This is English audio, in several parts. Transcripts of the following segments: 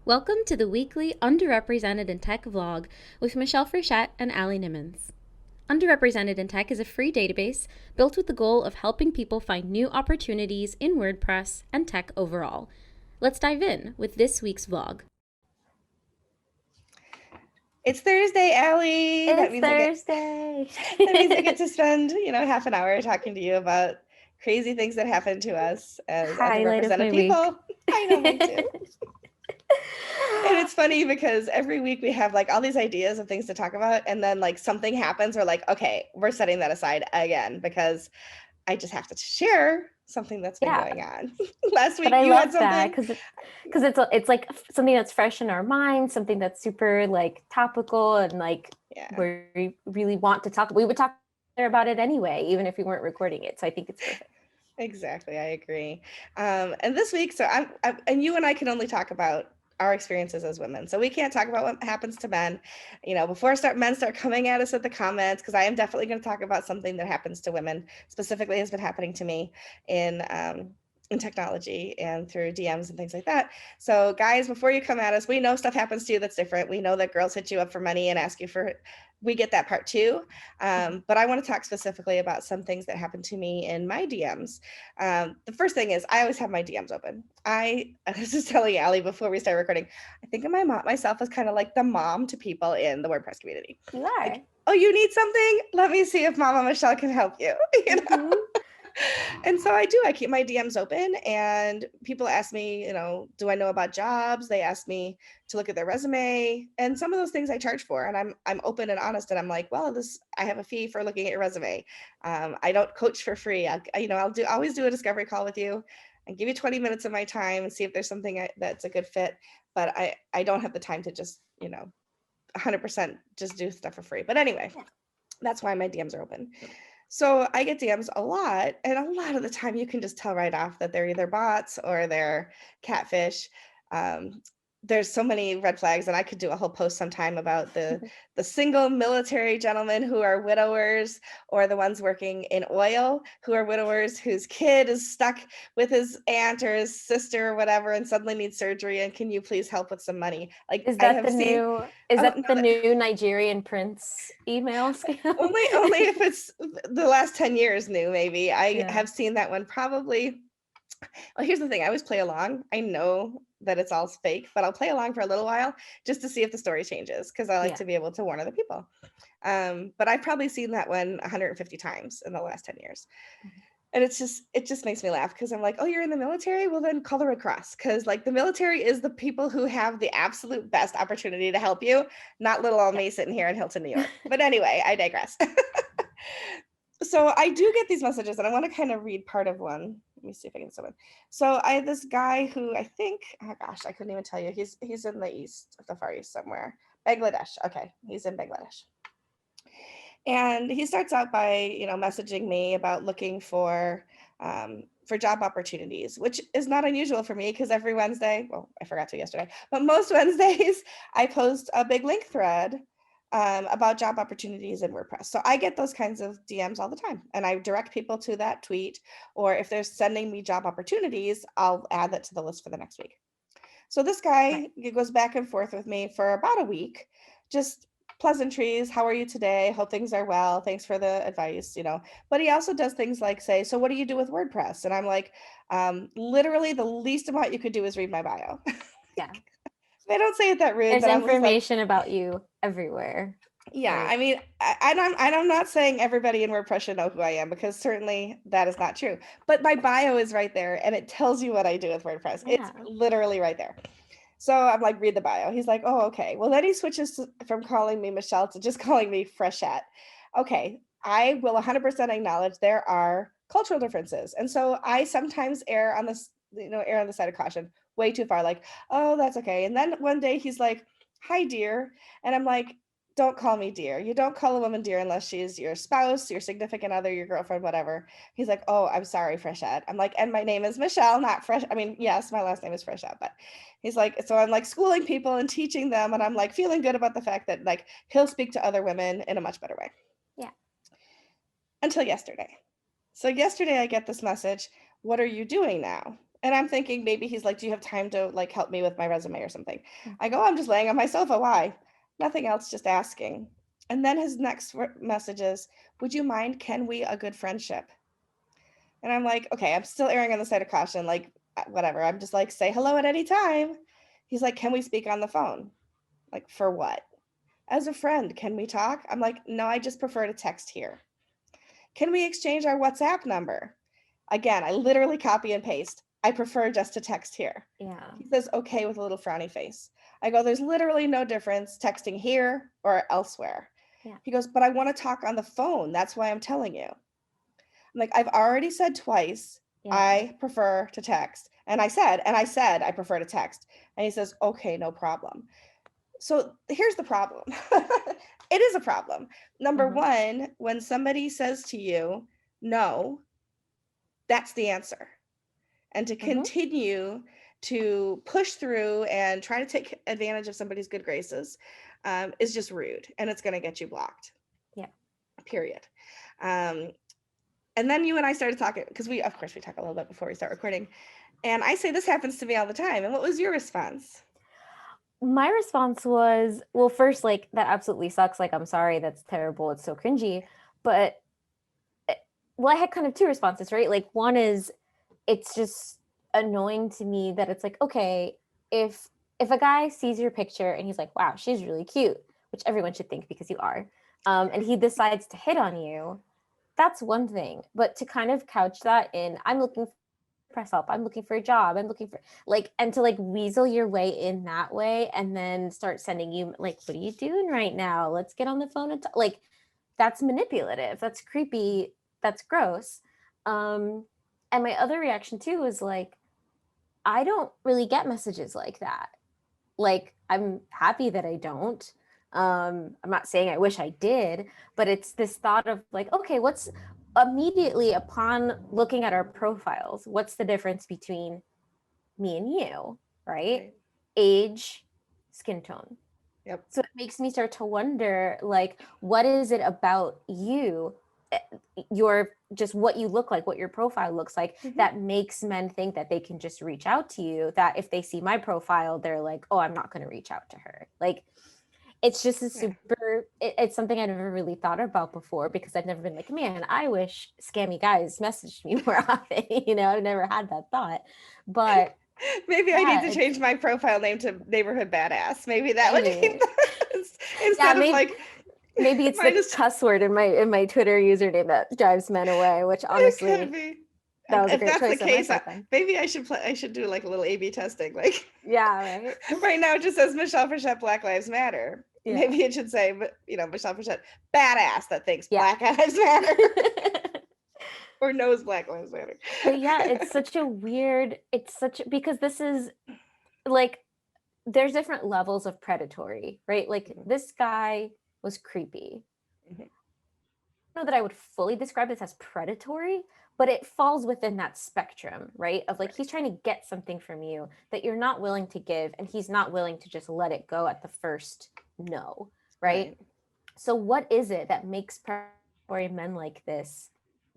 Welcome to the weekly Underrepresented in Tech vlog with Michelle Frechette and Allie Nimmons. Underrepresented in Tech is a free database built with the goal of helping people find new opportunities in WordPress and tech overall. Let's dive in with this week's vlog. It's Thursday, Allie. It's Thursday. That means I get to spend, half an hour talking to you about crazy things that happen to us as Highlight of underrepresented my people. week. I know, mine too. And it's funny because every week we have like all these ideas of things to talk about, and then like something happens, we're like, okay, we're setting that aside again because I just have to share something that's been going on. Last week you had something. Because it's like something that's fresh in our mind, something that's super like topical, and like we really want to talk. We would talk about it anyway, even if we weren't recording it. So I think it's perfect. Exactly, I agree. And this week, so I'm and you and I can only talk about our experiences as women. So we can't talk about what happens to men, before men start coming at us with the comments, because I am definitely going to talk about something that happens to women, specifically has been happening to me in technology and through DMs and things like that. So guys, before you come at us, we know stuff happens to you that's different. We know that girls hit you up for money and ask you for, we get that part too. But I want to talk specifically about some things that happened to me in my DMs. The first thing is I always have my DMs open. I was just telling Allie before we started recording, I think of myself as kind of like the mom to people in the WordPress community. You are. Like, oh, you need something? Let me see if Mama Michelle can help you. Mm-hmm. And so I do. I keep my DMs open, and people ask me, do I know about jobs? They ask me to look at their resume, and some of those things I charge for. And I'm open and honest, and I'm like, well, I have a fee for looking at your resume. I don't coach for free. I'll always do a discovery call with you and give you 20 minutes of my time and see if there's something that's a good fit. But I don't have the time to just 100% just do stuff for free. But anyway, that's why my DMs are open. So I get DMs a lot, and a lot of the time you can just tell right off that they're either bots or they're catfish. There's so many red flags, and I could do a whole post sometime about the single military gentlemen who are widowers, or the ones working in oil who are widowers whose kid is stuck with his aunt or his sister or whatever and suddenly needs surgery, and can you please help with some money? Like, Is that the new Nigerian prince email scam? Only if it's the last 10 years new, maybe. I have seen that one probably. Well, here's the thing. I always play along. I know that it's all fake, but I'll play along for a little while just to see if the story changes, because I like to be able to warn other people. But I've probably seen that one 150 times in the last 10 years. And it just makes me laugh, because I'm like, oh, you're in the military? Well, then call the Red Cross, because like the military is the people who have the absolute best opportunity to help you, not little old me sitting here in Hilton, New York. But anyway, I digress. So I do get these messages, and I want to kind of read part of one. Let me see if I can zoom in. So I have this guy who I think, oh gosh, I couldn't even tell you. He's in the east, the Far East somewhere. Bangladesh. Okay, he's in Bangladesh. And he starts out by, messaging me about looking for job opportunities, which is not unusual for me, because every Wednesday, well, I forgot to yesterday, but most Wednesdays I post a big link thread about job opportunities in WordPress. So I get those kinds of DMs all the time, and I direct people to that tweet, or if they're sending me job opportunities, I'll add that to the list for the next week. So this guy goes back and forth with me for about a week, just pleasantries. How are you today? Hope things are well. Thanks for the advice, But he also does things like say, so what do you do with WordPress? And I'm like, literally the least amount you could do is read my bio. Yeah. They don't say it that rude. There's but information about you everywhere. Yeah, right. I mean, I'm not saying everybody in WordPress should know who I am, because certainly that is not true. But my bio is right there, and it tells you what I do with WordPress. Yeah. It's literally right there. So I'm like, read the bio. He's like, oh, okay. Well, then he switches from calling me Michelle to just calling me Frechette. Okay, I will 100% acknowledge there are cultural differences, and so I sometimes err on the side of caution, way too far. Like, oh, that's okay. And then one day he's like, hi, dear, and I'm like, don't call me dear. You don't call a woman dear unless she's your spouse, your significant other, your girlfriend, whatever. He's like, oh, I'm sorry, Frechette. I'm like, and my name is Michelle, not Fresh. I mean, yes, my last name is Frechette, but he's like, so I'm like schooling people and teaching them, and I'm like feeling good about the fact that like he'll speak to other women in a much better way. Yeah. Until yesterday. So yesterday I get this message, what are you doing now? And I'm thinking maybe he's like, do you have time to like help me with my resume or something? I go, I'm just laying on my sofa. Why? Nothing else, just asking. And then his next message is, would you mind, can we a good friendship? And I'm like, okay, I'm still erring on the side of caution. Like, whatever. I'm just like, say hello at any time. He's like, can we speak on the phone? Like, for what? As a friend, can we talk? I'm like, no, I just prefer to text here. Can we exchange our WhatsApp number? Again, I literally copy and paste. I prefer just to text here. Yeah. He says, okay, with a little frowny face. I go, there's literally no difference texting here or elsewhere. Yeah. He goes, but I want to talk on the phone. That's why I'm telling you. I'm like, I've already said twice, I prefer to text. And I said, I prefer to text. And he says, okay, no problem. So here's the problem. It is a problem. Number one, when somebody says to you, no, that's the answer. And to continue to push through and try to take advantage of somebody's good graces is just rude, and it's going to get you blocked. Yeah. Period. And then you and I started talking, because we talk a little bit before we start recording. And I say, this happens to me all the time. And what was your response? My response was, well, first, like, that absolutely sucks. Like, I'm sorry, that's terrible. It's so cringy. But, well, I had kind of two responses, right? Like, one is, it's just annoying to me that it's like, okay, if a guy sees your picture and he's like, wow, she's really cute, which everyone should think because you are, and he decides to hit on you, that's one thing. But to kind of couch that in, I'm looking for press help, I'm looking for a job, I'm looking for, like, and to like weasel your way in that way and then start sending you like, what are you doing right now? Let's get on the phone and like, that's manipulative, that's creepy, that's gross. And my other reaction too is like, I don't really get messages like that. Like, I'm happy that I don't. I'm not saying I wish I did, but it's this thought of like, okay, what's immediately upon looking at our profiles, what's the difference between me and you, right? Age, skin tone. Yep. So it makes me start to wonder, like, what is it about you, your just what you look like, what your profile looks like, that makes men think that they can just reach out to you, that if they see my profile, they're like, oh, I'm not going to reach out to her. Like, it's just a super, it's something I never really thought about before, because I've never been like, man, I wish scammy guys messaged me more often. You know, I've never had that thought. But maybe I need to change my profile name to Neighborhood Badass. Maybe that would be instead of like, maybe it's the cuss word in my Twitter username that drives men away, which honestly, it could be. That was if a great that's choice. The case, maybe I should do like a little A/B testing. Like, yeah, right. Right now it just says Michelle Frechette, Black Lives Matter. Yeah. Maybe it should say, Michelle Frechette, badass that thinks Black Lives Matter. Or knows Black Lives Matter. But yeah, it's such a weird, because this is like, there's different levels of predatory, right? Like, this guy was creepy. I don't know that I would fully describe this as predatory, but it falls within that spectrum, right? Of like, he's trying to get something from you that you're not willing to give, and he's not willing to just let it go at the first no, right? So what is it that makes predatory men like this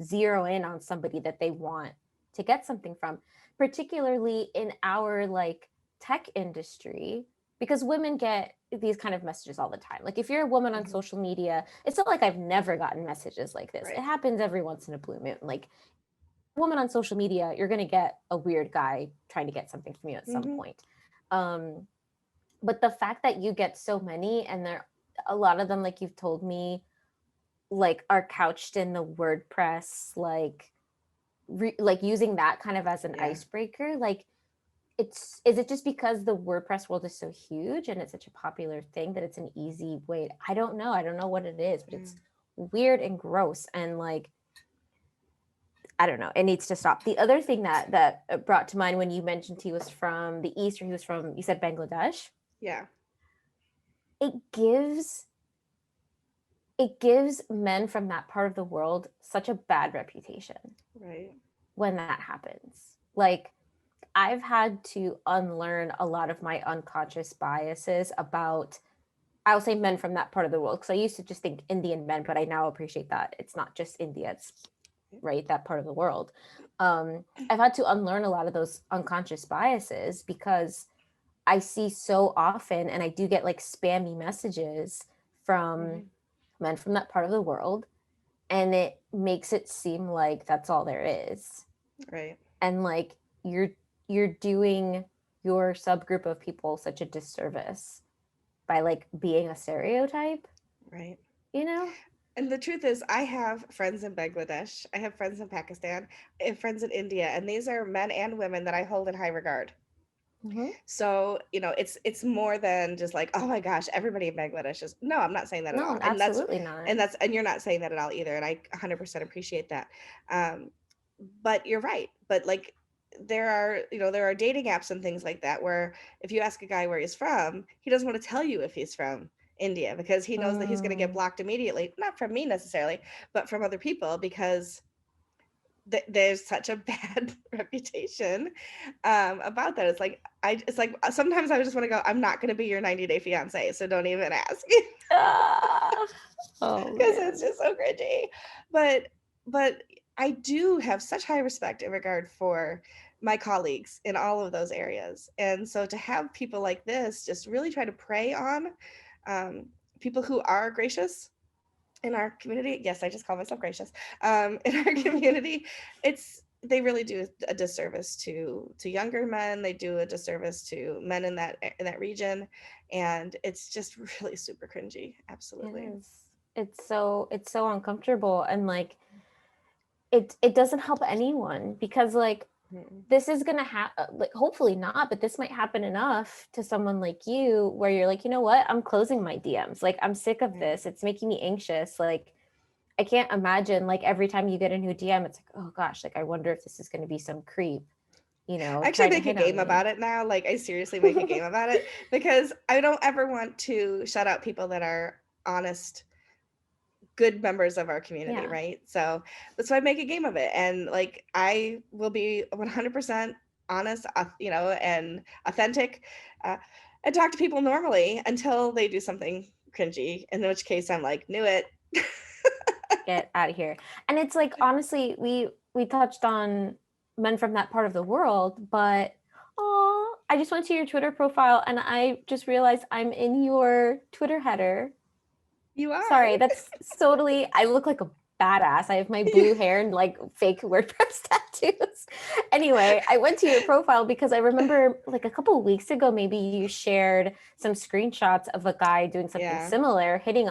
zero in on somebody that they want to get something from, particularly in our like tech industry? Because women get these kind of messages all the time. Like, if you're a woman on social media, it's not like I've never gotten messages like this. It happens every once in a blue moon. Like, a woman on social media, you're going to get a weird guy trying to get something from you at some point. But the fact that you get so many, and they're, a lot of them, like you've told me, like, are couched in the WordPress, like, like using that kind of as an icebreaker. Like, is it just because the WordPress world is so huge and it's such a popular thing that it's an easy way? I don't know what it is, but it's weird and gross, and like, I don't know, it needs to stop. The other thing that brought to mind when you mentioned he was from the East, or he was from, you said Bangladesh. Yeah. It gives men from that part of the world such a bad reputation. Right. When that happens. Like, I've had to unlearn a lot of my unconscious biases about, I'll say, men from that part of the world, because I used to just think Indian men, but I now appreciate that it's not just India, it's right, that part of the world. I've had to unlearn a lot of those unconscious biases because I see so often, and I do get like spammy messages from men from that part of the world, and it makes it seem like that's all there is. Right. And like you're doing your subgroup of people such a disservice by like being a stereotype, Right. you know? And the truth is, I have friends in Bangladesh, I have friends in Pakistan, I have friends in India, and these are men and women that I hold in high regard. Mm-hmm. So, it's more than just like, oh my gosh, everybody in Bangladesh is. No, I'm not saying that at No, all. And absolutely not. and you're not saying that at all either. And I 100% appreciate that. Um, but you're right. But like, there are dating apps and things like that where if you ask a guy where he's from, he doesn't want to tell you if he's from India because he knows that he's going to get Mm, blocked immediately. Not from me necessarily, but from other people because there's such a bad reputation about that. It's like sometimes I just want to go, I'm not going to be your 90-day fiance, so don't even ask. ah, oh Because it's man. just so cringy. But I do have such high respect and regard for my colleagues in all of those areas, and so to have people like this just really try to prey on um, people who are gracious in our community. Yes, I just call myself gracious. In our community, they really do a disservice to younger men. They do a disservice to men in that region, and it's just really super cringy. It Absolutely. is. It's so uncomfortable, and like it doesn't help anyone because like Mm-mm. this is gonna happen, like hopefully not, but this might happen enough to someone like you where you're like, you know what, I'm closing my DMs, like I'm sick of Right. this, it's making me anxious, like I can't imagine like every time you get a new DM it's like, oh gosh, like I wonder if this is going to be some creep, I actually trying to make a hit on game me. about it now. Like I seriously make a game about it because I don't ever want to shut out people that are honest, good members of our community, Yeah. right? So that's why I make a game of it. And like I will be 100% honest, and authentic, uh, and talk to people normally until they do something cringy, in which case I'm like, knew it. Get out of here. And it's like honestly, we touched on men from that part of the world, but oh, I just went to your Twitter profile and I just realized I'm in your Twitter header. You are. Sorry, that's totally, I look like a badass. I have my blue hair and like fake WordPress tattoos. Anyway, I went to your profile because I remember like a couple of weeks ago, maybe you shared some screenshots of a guy doing something Yeah. similar, hitting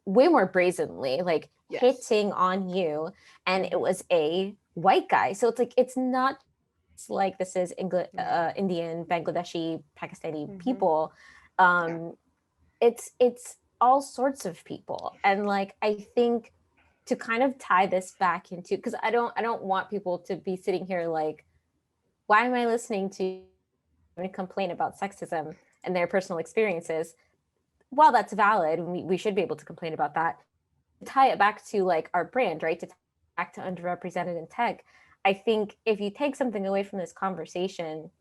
way more brazenly, like Yes. hitting on you. And it Hmm. was a white guy. So it's like, it's not like this is Right. Indian, Bangladeshi, Pakistani Hmm. people. Yeah. Um, it's all sorts of people, and like I think to kind of tie this back into, because I don't want people to be sitting here like, why am I listening to complain about sexism and their personal experiences? While that's valid, we should be able to complain about that. Tie it back to like our brand, right? To tie back to underrepresented in tech. I think if you take something away from this conversation,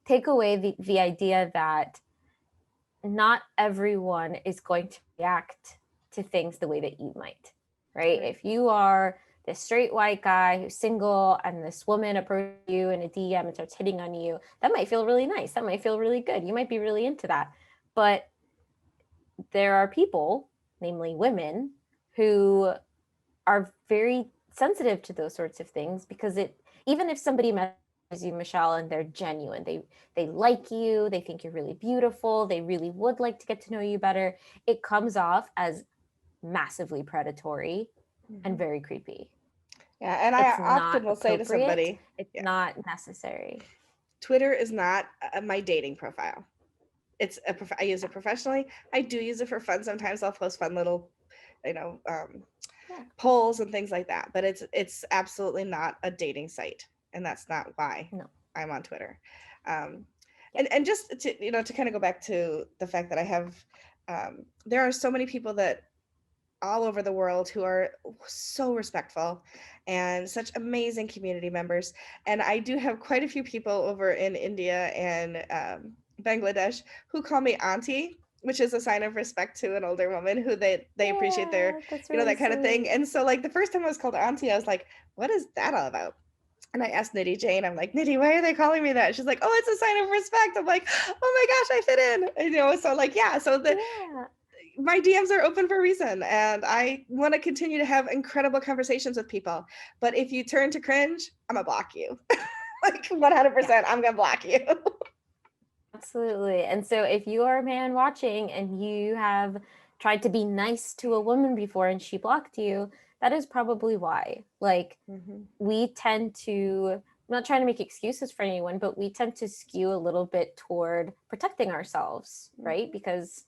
take away the idea that not everyone is going to react to things the way that you might, right? Right. If you are this straight white guy who's single and this woman approaches you in a DM and starts hitting on you, that might feel really nice. That might feel really good. You might be really into that. But there are people, namely women, who are very sensitive to those sorts of things because even if somebody messages you, Michelle, and they're genuine, they like you, they think you're really beautiful, they really would like to get to know you better, it comes off as massively predatory and Hmm. very creepy. Yeah. And I It's not often will say to appropriate, somebody, it's yeah, not necessary. Twitter is not my dating profile. I use it professionally. I do use it for fun. Sometimes I'll post fun little, you know, um, Yeah. polls and things like that. But it's absolutely not a dating site, and that's not why No. I'm on Twitter. Um, Yeah. and just to kind of go back to the fact that I have, there are so many people that all over the world who are so respectful and such amazing community members. And I do have quite a few people over in India and Bangladesh who call me auntie, which is a sign of respect to an older woman who they appreciate their, Yeah, that's really that kind of thing. sweet. And so like the first time I was called auntie, I was like, what is that all about? And I asked Nitty Jane, I'm like, Nitty, why are they calling me that? She's like, oh, it's a sign of respect. I'm like, oh my gosh, I fit in. And, you know, so like, yeah, so my DMs are open for a reason. And I want to continue to have incredible conversations with people. But if you turn to cringe, I'm gonna block you. Like 100%, I'm gonna block you. Absolutely. And so if you are a man watching and you have tried to be nice to a woman before and she blocked you, that is probably why. Like, we tend to, I'm not trying to make excuses for anyone, but we tend to skew a little bit toward protecting ourselves, right? Because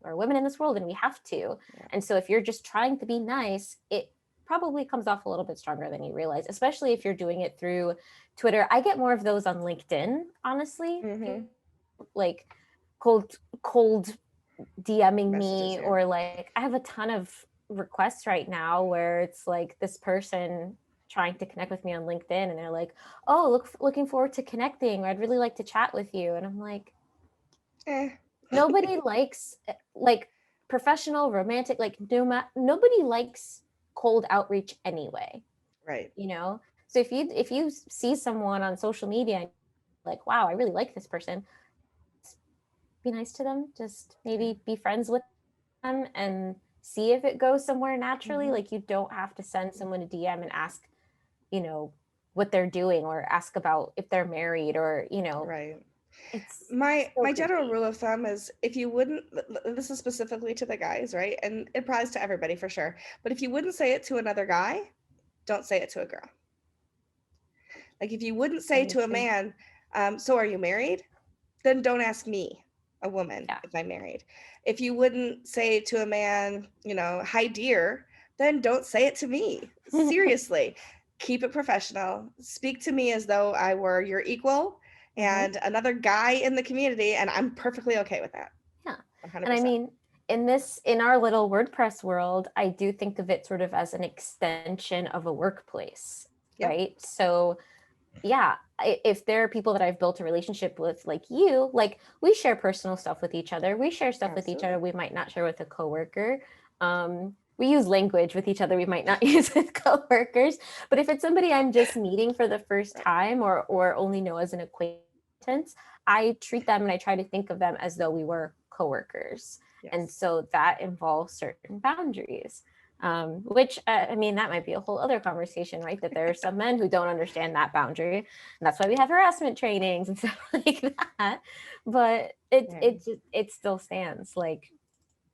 we're women in this world and we have to. Yeah. And so if you're just trying to be nice, it probably comes off a little bit stronger than you realize, especially if you're doing it through Twitter. I get more of those on LinkedIn, honestly. Like cold DMing Messages, me, or like I have a ton of requests right now where it's like this person trying to connect with me on LinkedIn and they're like, oh, looking forward to connecting, or I'd really like to chat with you. And I'm like, nobody likes like professional, romantic, like nobody likes cold outreach anyway. Right. You know? So if you see someone on social media and like, wow, I really like this person, be nice to them. Just maybe be friends with them and see if it goes somewhere naturally. Like, you don't have to send someone a DM and ask, you know, what they're doing, or ask about if they're married, or, you know. Right. It's my general rule of thumb is, if you wouldn't, this is specifically to the guys, right? And it applies to everybody for sure. But if you wouldn't say it to another guy, don't say it to a girl. Like, if you wouldn't say to a man, so are you married? Then don't ask me, a woman, if I'm married. If you wouldn't say to a man, you know, hi dear, then don't say it to me. Seriously, keep it professional. Speak to me as though I were your equal and another guy in the community, and I'm perfectly okay with that. Yeah. 100%. And I mean, in our little WordPress world, I do think of it sort of as an extension of a workplace, right? So yeah, if there are people that I've built a relationship with, like you, like, we share personal stuff with each other. We share stuff with each other we might not share with a coworker. We use language with each other we might not use with coworkers. But if it's somebody I'm just meeting for the first time, or only know as an acquaintance, I treat them and I try to think of them as though we were coworkers. And so that involves certain boundaries. Which I mean, that might be a whole other conversation, right? That there are some men who don't understand that boundary, and that's why we have harassment trainings and stuff like that. But it still stands. Like,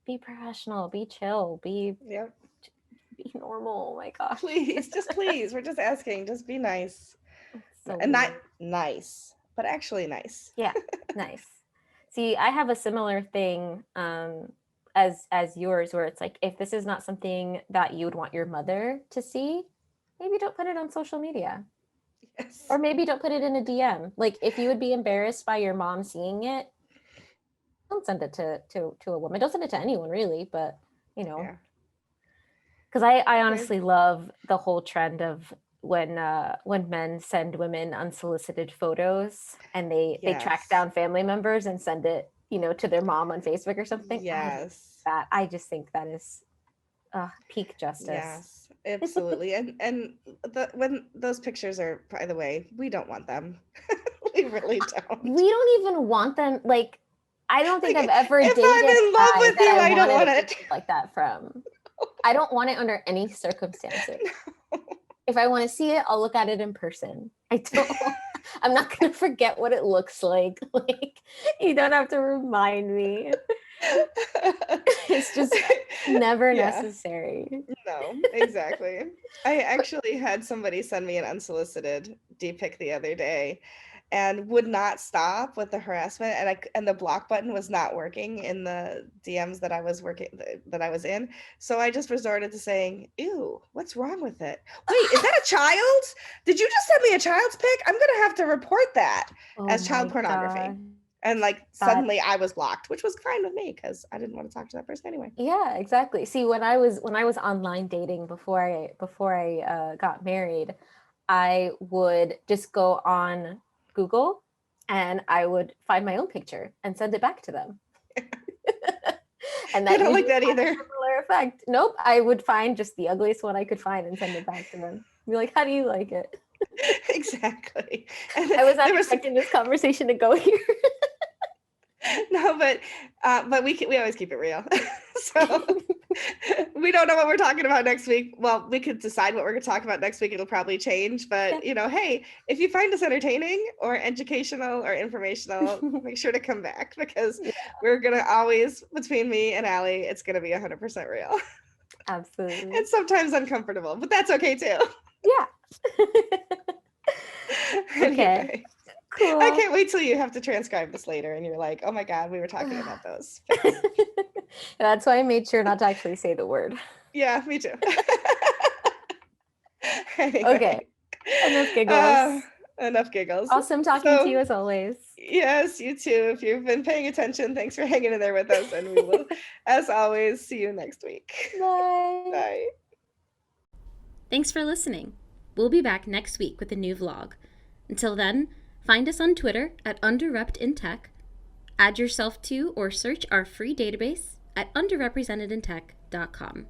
be professional, be chill, be normal. Oh my gosh, please, we're just asking, just be nice. So and not nice, but actually nice. Yeah, nice. See, I have a similar thing as yours, where it's like, if this is not something that you would want your mother to see, maybe don't put it on social media. Or maybe don't put it in a DM. Like, if you would be embarrassed by your mom seeing it, don't send it to a woman. Don't send it to anyone, really, but you know. Because I honestly love the whole trend of when men send women unsolicited photos, and they track down family members and send it, you know, to their mom on Facebook or something. I just think that is peak justice. Yes, absolutely. and when those pictures are, by the way, we don't want them. We really don't. We don't even want them. Like, I don't think I've ever dated I'm in love with you, I don't want it like that from. I don't want it under any circumstances. No. If I want to see it, I'll look at it in person. I'm not going to forget what it looks like. Like, you don't have to remind me. It's just never necessary. No, exactly. I actually had somebody send me an unsolicited DPic the other day, and would not stop with the harassment, and the block button was not working in the DMs that I was in. So I just resorted to saying, ew, what's wrong with it? Wait, is that a child? Did you just send me a child's pic? I'm gonna have to report that as child pornography. God. And like, suddenly I was blocked, which was fine with me because I didn't want to talk to that person anyway. Yeah, exactly. See, when I was online dating before I got married, I would just go on Google and I would find my own picture and send it back to them. And that, I don't like that either. Similar effect. Nope. I would find just the ugliest one I could find and send it back to them. Be like, how do you like it? Exactly. I was not expecting this conversation to go here. No, but we always keep it real. So we don't know what we're talking about next week. Well, we could decide what we're going to talk about next week. It'll probably change, but hey, if you find us entertaining or educational or informational, make sure to come back, because we're going to always, between me and Allie, it's going to be 100% real. Absolutely. And sometimes uncomfortable, but that's okay too. Yeah. Anyway. Okay. Cool. I can't wait till you have to transcribe this later and you're like, oh my God, we were talking about those. That's why I made sure not to actually say the word. Yeah, me too. Anyway. Okay. Enough giggles. Enough giggles. Awesome talking to you as always. Yes, you too. If you've been paying attention, thanks for hanging in there with us. And we will, as always, see you next week. Bye. Bye. Thanks for listening. We'll be back next week with a new vlog. Until then, find us on Twitter at underrepresented. Add yourself to or search our free database at underrepresentedintech.com.